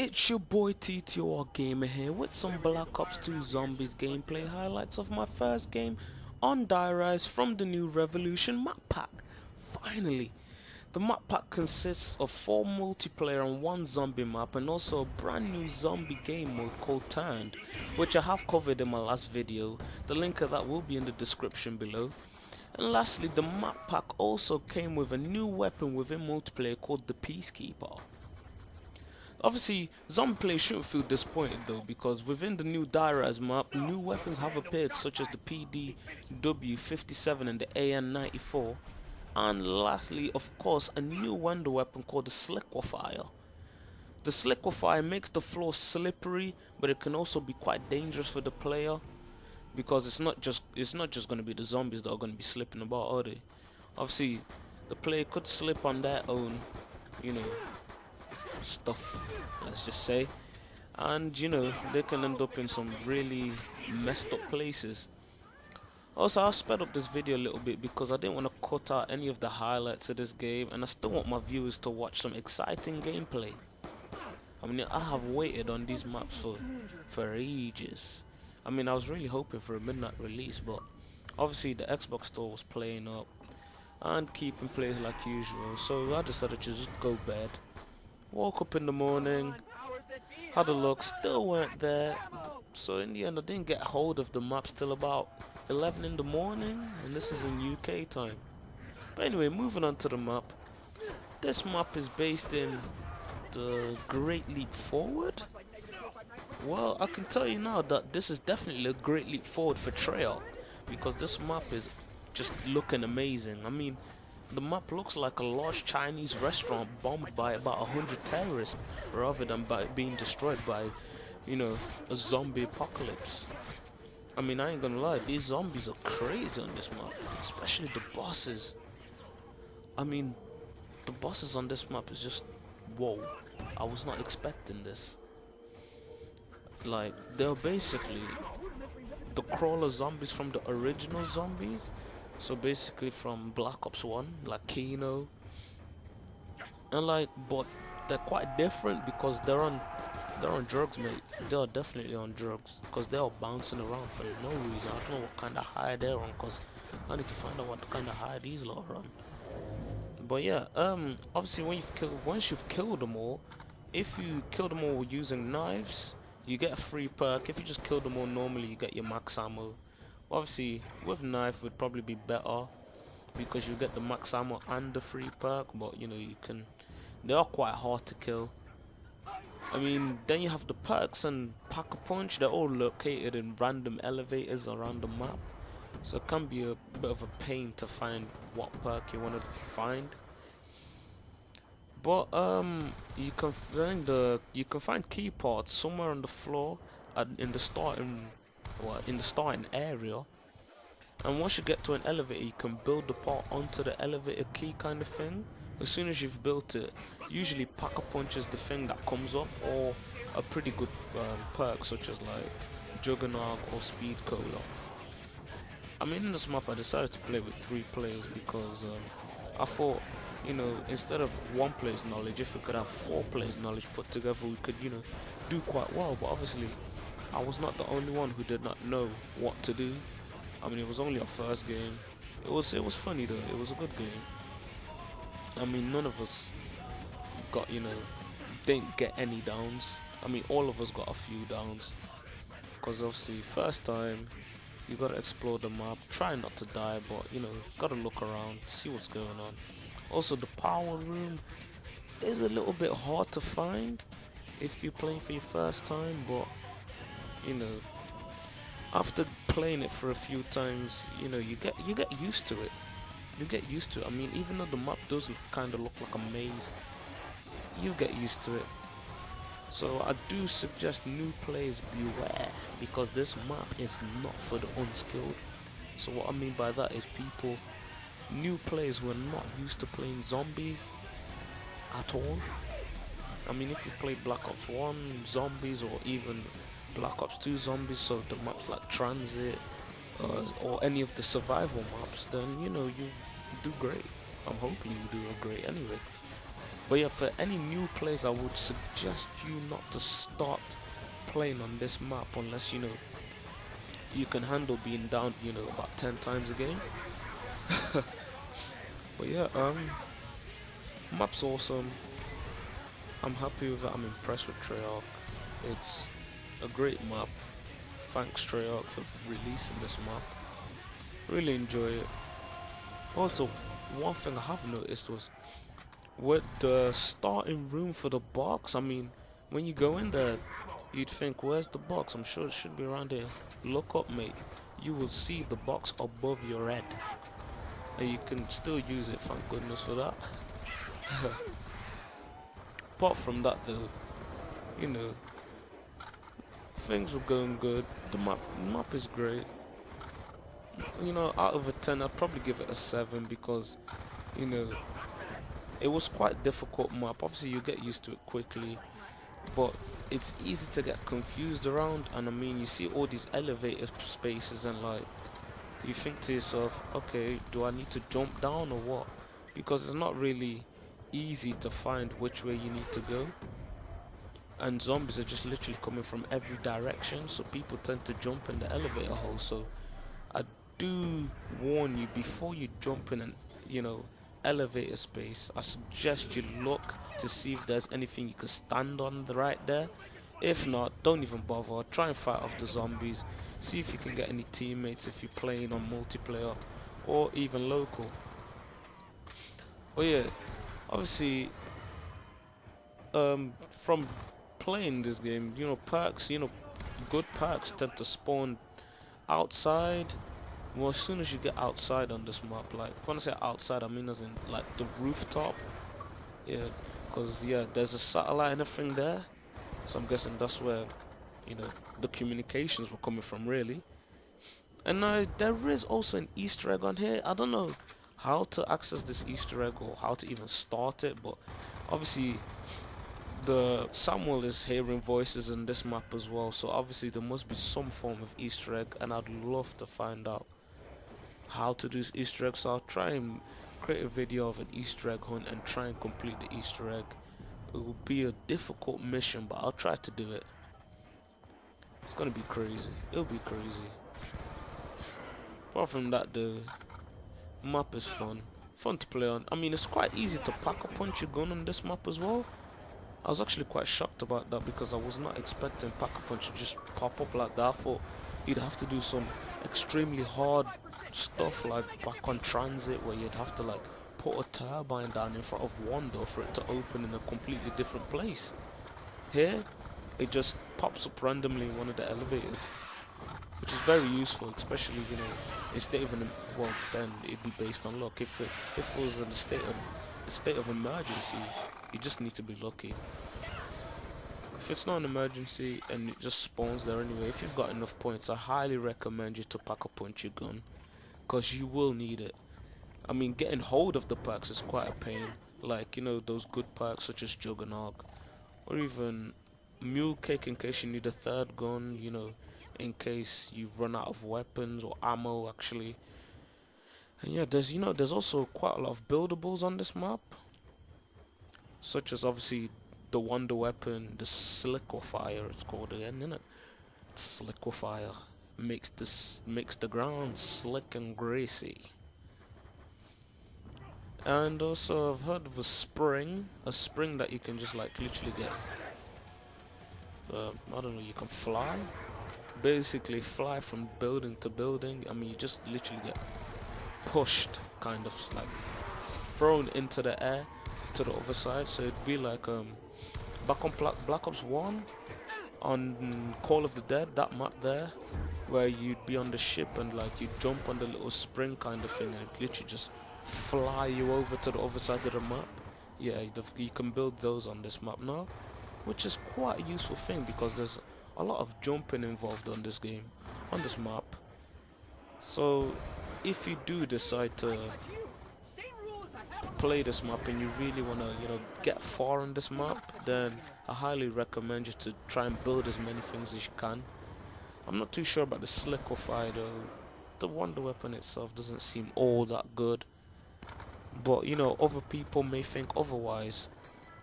It's your boy TToRGamer here with some Black Ops 2 Zombies gameplay highlights of my first game on Die-Rise from the new Revolution map pack. Finally! The map pack consists of 4 multiplayer and 1 zombie map and also a brand new zombie game mode called Turned, which I have covered in my last video. The link of that will be in the description below. And lastly, the map pack also came with a new weapon within multiplayer called the Peacekeeper. Obviously, zombie players shouldn't feel disappointed though, because within the new Die-Rise map, new weapons have appeared such as the PDW-57 and the AN-94. And lastly, of course, a new wonder weapon called the Sliquifier. The Sliquifier makes the floor slippery, but it can also be quite dangerous for the player, because it's not just going to be the zombies that are going to be slipping about, are they? Obviously, the player could slip on their own, stuff, let's just say, and they can end up in some really messed up places. Also, I sped up this video a little bit because I didn't want to cut out any of the highlights of this game, and I still want my viewers to watch some exciting gameplay. I mean, I have waited on these maps for ages. I mean, I was really hoping for a midnight release, but obviously the Xbox store was playing up and keeping players like usual, so I decided to just go bed. Woke up in the morning, had a look, still weren't there, so in the end I didn't get hold of the maps till about 11 in the morning, and this is in UK time. But anyway, moving on to the map. This map is based in the Great Leap Forward. Well, I can tell you now that this is definitely a great leap forward for Trail, because this map is just looking amazing. I mean, the map looks like a large Chinese restaurant bombed by about 100 terrorists, rather than being destroyed by, a zombie apocalypse. I mean, I ain't gonna lie, these zombies are crazy on this map, especially the bosses. I mean, the bosses on this map is just, whoa, I was not expecting this. Like, they're basically the crawler zombies from the original zombies. So basically from Black Ops 1, like Kino. And but they're quite different because they're on drugs, mate. They are definitely on drugs because they are bouncing around for no reason. I don't know what kind of high they're on, because I need to find out what kind of high these lot are on. But yeah, obviously once you've killed them all, if you kill them all using knives, you get a free perk. If you just kill them all normally, you get your max ammo. Obviously, with knife would probably be better because you get the max ammo and the free perk, but they are quite hard to kill. I mean, then you have the perks and Pack-a-Punch. They're all located in random elevators around the map, so it can be a bit of a pain to find what perk you want to find. But you can find key parts somewhere on the floor in the starting area, and once you get to an elevator, you can build the part onto the elevator key kind of thing. As soon as you've built it, usually Pack-a-Punch is the thing that comes up, or a pretty good perk such as like Juggernaut or Speed Cola. I mean, in this map I decided to play with 3 players because I thought, instead of 1 player's knowledge, if we could have 4 players' knowledge put together, we could, do quite well. But obviously, I was not the only one who did not know what to do. I mean, it was only our first game. It was funny though. It was a good game. I mean, none of us got, didn't get any downs. I mean, all of us got a few downs, because obviously first time you gotta explore the map, try not to die, but gotta look around, see what's going on. Also, the power room is a little bit hard to find if you're playing for your first time, but after playing it for a few times, you get used to it. You get used to it. I mean, even though the map does kind of look like a maze, you get used to it. So I do suggest new players beware, because this map is not for the unskilled. So what I mean by that is new players who are not used to playing zombies at all. I mean, if you play Black Ops 1 zombies, or even Black Ops 2 zombies, so the maps like Transit, or any of the survival maps, then you do great. I'm hoping you do great anyway. But yeah, for any new players, I would suggest you not to start playing on this map unless you can handle being down about 10 times a game. But yeah, map's awesome. I'm happy with it. I'm impressed with Treyarch. It's a great map. Thanks Treyarch for releasing this map. Really enjoy it. Also, one thing I have noticed was with the starting room for the box. I mean, when you go in there, you'd think, where's the box? I'm sure it should be around here. Look up, mate. You will see the box above your head. And you can still use it, thank goodness for that. Apart from that though, things were going good. The map is great. Out of a 10, I'd probably give it a 7 because, it was quite difficult map. Obviously, you get used to it quickly, but it's easy to get confused around. And I mean, you see all these elevator spaces, and like, you think to yourself, okay, do I need to jump down or what? Because it's not really easy to find which way you need to go. And zombies are just literally coming from every direction, so people tend to jump in the elevator hole. So I do warn you, before you jump in an elevator space, I suggest you look to see if there's anything you can stand on right there. If not, don't even bother. Try and fight off the zombies. See if you can get any teammates if you're playing on multiplayer or even local. But yeah, obviously, from playing this game, perks, good perks tend to spawn outside. Well, as soon as you get outside on this map, like when I say outside, I mean as in like the rooftop. Yeah, because yeah, there's a satellite and everything there, so I'm guessing that's where the communications were coming from, really. And there is also an Easter egg on here. I don't know how to access this Easter egg or how to even start it, but obviously the Samuel is hearing voices in this map as well, so obviously there must be some form of Easter egg, and I'd love to find out how to do this Easter egg. So I'll try and create a video of an Easter egg hunt and try and complete the Easter egg. It will be a difficult mission, but I'll try to do it. It's gonna be crazy. It'll be crazy. Apart from that, the map is fun to play on. I mean, it's quite easy to pack a punch your gun on this map as well. I was actually quite shocked about that because I was not expecting Pack-a-Punch to just pop up like that. I thought you'd have to do some extremely hard stuff like back on transit, where you'd have to like put a turbine down in front of one door for it to open in a completely different place. Here, it just pops up randomly in one of the elevators, which is very useful, especially instead of well, then it'd be based on luck. If it was in a state of emergency, you just need to be lucky. If it's not an emergency and it just spawns there anyway, if you've got enough points, I highly recommend you to Pack-a-Punch your gun, because you will need it. I mean, getting hold of the perks is quite a pain, like those good perks such as Juggernaut, or even Mule Cake in case you need a third gun, in case you run out of weapons or ammo actually. And yeah, there's also quite a lot of buildables on this map, such as obviously the wonder weapon, the Sliquifier, it's called again, isn't it? Sliquifier makes the ground slick and greasy. And also I've heard of a spring that you can just like literally get. I don't know, you can fly. Basically fly from building to building. I mean, you just literally get pushed, kind of like thrown into the air to the other side. So it'd be like back on Black Ops 1 on Call of the Dead, that map there, where you'd be on the ship and like you jump on the little spring kind of thing and it literally just fly you over to the other side of the map. Yeah, you can build those on this map now, which is quite a useful thing because there's a lot of jumping involved on this game, on this map. So if you do decide to play this map and you really want to get far on this map, then I highly recommend you to try and build as many things as you can. I'm not too sure about the Sliquifier though. The wonder weapon itself doesn't seem all that good, but other people may think otherwise.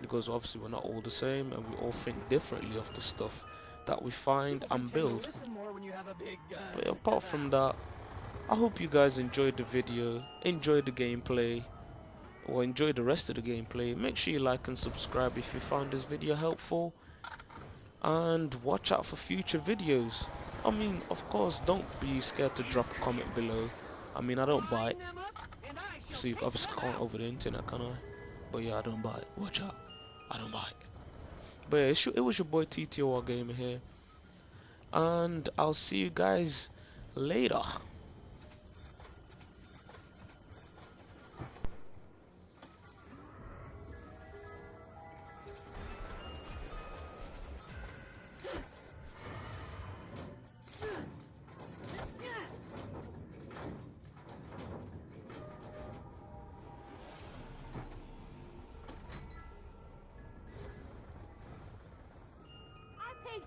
because obviously we're not all the same and we all think differently of the stuff that we find and build. But yeah, apart from that, I hope you guys enjoyed the video, enjoyed the gameplay, or enjoy the rest of the gameplay. Make sure you like and subscribe if you found this video helpful, and watch out for future videos. I mean, of course, don't be scared to drop a comment below. I mean, I don't bite. See, obviously can't over the internet, can I? But yeah, I don't bite. Watch out, I don't bite. But yeah, it was your boy TToRGamer here, and I'll see you guys later.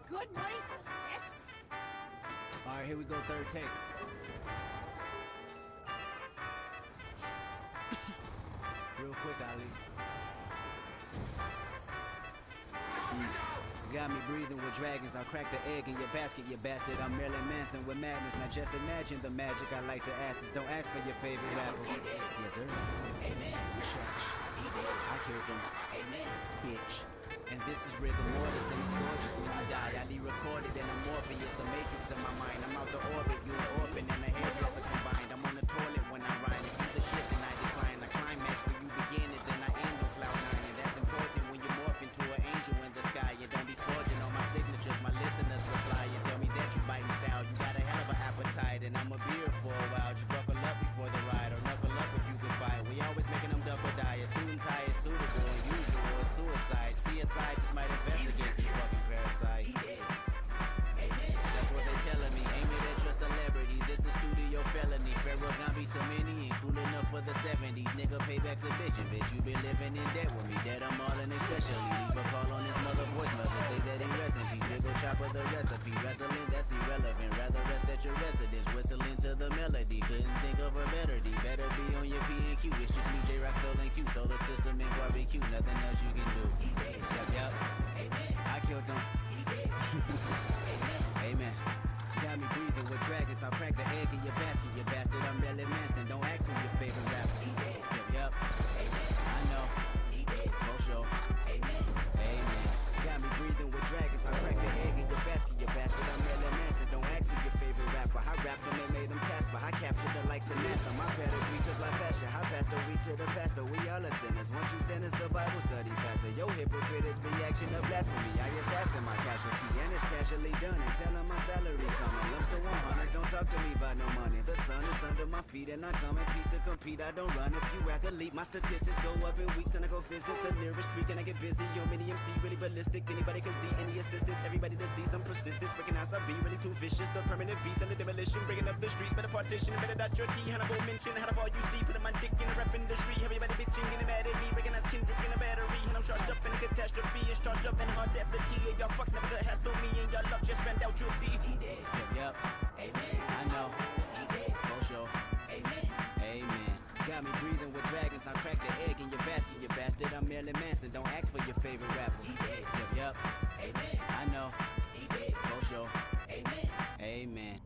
Good money for this? Alright, here we go, third take. Real quick, Ali. Got me breathing with dragons. I'll crack the egg in your basket, you bastard. I'm Marilyn Manson with madness. Now just imagine the magic I like to ask is don't ask for your favorite rapper. Yes, sir. Amen. I killed him. Amen. Bitch. And this is Rigamortis, and it's gorgeous when you die. I re-recorded and I'm Morpheus, the matrix in my mind. I'm out the orbit, you an orphan and a hairdresser combined. I'm on the toilet when I rhyme. If you the shit, then I decline. I climax when you begin it, then I end on cloud nine. And that's important when you morph into an angel in the sky. You don't be forging on my signatures. My listeners reply and tell me that you biting style. You got a hell of an appetite, and I'm a beer for a while. Just buckle up before the ride, or knuckle up if you can fight. We always making them duck or die. As soon tie is suitable, unusual, or suicide. CSI just might investigate this fucking parasite. That's what they telling me. Aim it at your celebrity. This is studio felony. Pharaoh got me too many and cool enough for the 70s. Nigga payback's a bitch. Bitch, you been living in debt with me. Dead I'm all in especially. Leave a call on his mother voice mother. Say that he rest in peace. Big ol' chopper the recipe. Wrestling, that's irrelevant. Rather rest at your residence. Whistling to the melody. Couldn't think of a better D. Better be on your P and Q. It's just me, J-Rock, Soul and Q. Solar system and barbecue. Nothing else you can do. Yup. I killed them. Amen. Got me breathing with dragons. I'll crack the egg in your basket, you bastard. I'm Marilyn Manson. Don't ask who your favorite rapper. Yup. I know. For sure. Amen. Got me breathing with dragons. I'll crack the egg in your basket, you bastard. I'm Marilyn Manson. Don't ask who your favorite rapper. I rapped them and made them Casper. I captured the likes of NASA. My pedigree took like fashion. I passed the week to the pastor. We all are sinners. Once you sentence the Bible study faster. Yo, hypocrite is reaction of blasphemy. I assassin my casualty, and it's casually done. And tell him my salary coming. Lumps of 100s. Don't talk to me about no money. The sun is under my feet, and I come in peace to compete. I don't run. If you athlete, my statistics go up in weeks, and I go visit the nearest street, and I get busy. Yo, mini MC, really ballistic. Anybody can see any assistance. Everybody to see some persistence. Recognize I be really too vicious. The permanent beast and the demolition. Breaking up the street, better partition. Better dot your T. Hannibal mention. How the all you see. Putting my dick in the rap industry. Everybody bitching and mad at me. Recognize Kendrick in a battery. And I'm charged up in a catastrophe. It's charged up in audacity. And y'all fucks never could hassle me. And y'all luck just ran out, you'll see. Yup. Amen. I know. For sure. Amen. Got me breathing with dragons. I'll crack the egg in your basket, you bastard. I'm Marilyn Manson. Don't ask for your favorite rapper. Yup. I know. For sure. Amen.